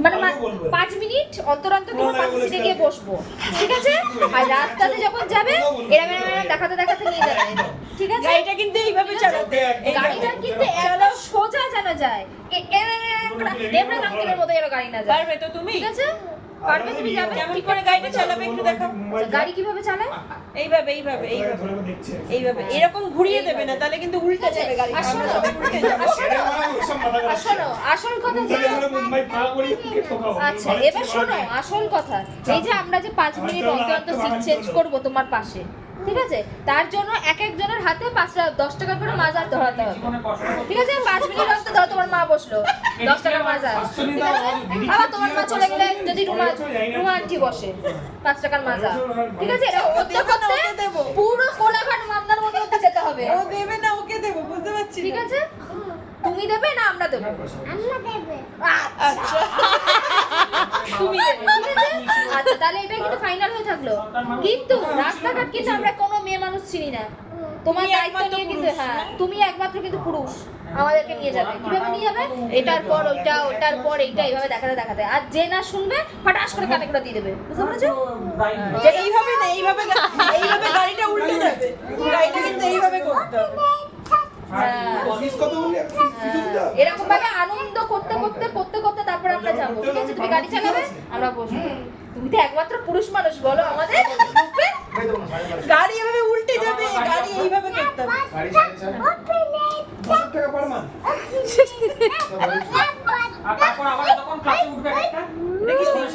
মানে 5 মিনিট অন্তর অন্তর তোমার পাশে সিটে গিয়ে বসবো, ঠিক আছে? আর রাস্তাতে যখন যাবে এরকম দেখাতে দেখাতে নিয়ে যাবে, ঠিক আছে? গাড়িটা কিন্তু এইভাবে চালাতে, গাড়িটা কিন্তু একদম সোজা যেন যায়, এমন আঙ্কেলের মতো যেন গাড়ি না যায়। পারবে তো তুমি? ঠিক আছে, পারবে তুমি যাবে। কেমন করে গাড়িটা চালাবে একটু দেখাও। গাড়ি কিভাবে চালায়? এইভাবে এইভাবে এইভাবে এইভাবে এরকম ঘুরিয়ে দেবে না, তাহলে কিন্তু উল্টে যাবে গাড়ি। আসলে আসল কথা যে আচ্ছা এবার শোনো আসল কথা, এই যে আমরা যে 5 মিনিট অন্তর অন্তর সিট চেঞ্জ করবো তোমার পাশে, ঠিক আছে? তার জন্য এক একজনের হাতে 10 টাকা করে মাজার ধরাতে হবে, ঠিক আছে? 5 মিনিট অন্তর ধরো তোমার মা বসলো, 10 টাকার মাজার, ঠিক আছে? আবার তোমার মা চলে গেলে যদি রুমা আন্টি বসে 5 টাকার মাজার, ঠিক আছে? এটা করতে করতে পুরো কোলাঘাট মামলার মতো হতে যেতে হবে। ও দেবে না, ওকে দেবো, বুঝতে পারছি। ঠিক আছে, তুমি দেবে না আমরা দেবো? আমরা দেবে। আচ্ছা তুমি দেবে, ঠিক আছে? আচ্ছা তাহলে এটা কিন্তু ফাইনাল হয়ে থাকলো, কিন্তু রাস্তাঘাট কিন্তু আমরা কোনো মেয়ে মানুষ চিনি না, তোমার দায়িত্ব নিয়ে কিন্তু হ্যাঁ তুমি একমাত্র কিন্তু পুরুষ আমাদেরকে নিয়ে যাবে। কিভাবে নিয়ে যাবে? এটার পর ওইটা, ওটার পর এইটা, এইভাবে দেখাতে দেখাতে, আর যে না শুনবে ফাটাস করে কানে করে দিয়ে দেবে, বুঝতে পেরেছো? যেটা এইভাবে না, এইভাবে এইভাবে গাড়িটা উল্টে যাবে, গাড়িটা কিন্তু এইভাবে করতে হবে। এরকম ভাবে আনন্দ করতে করতে করতে করতে তারপর আমরা যাবো, ঠিক আছে? তুমি গাড়ি চালাবে, আমরা বসবো। তুমি তো একমাত্র পুরুষ মানুষ বলো আমাদের গ্রুপে। গাড়ি এভাবে উল্টে যাবে, গাড়ি এইভাবে করতে হবে। আর তারপর আবার যখন ক্লাসে উঠবে একটা দেখি সিংহ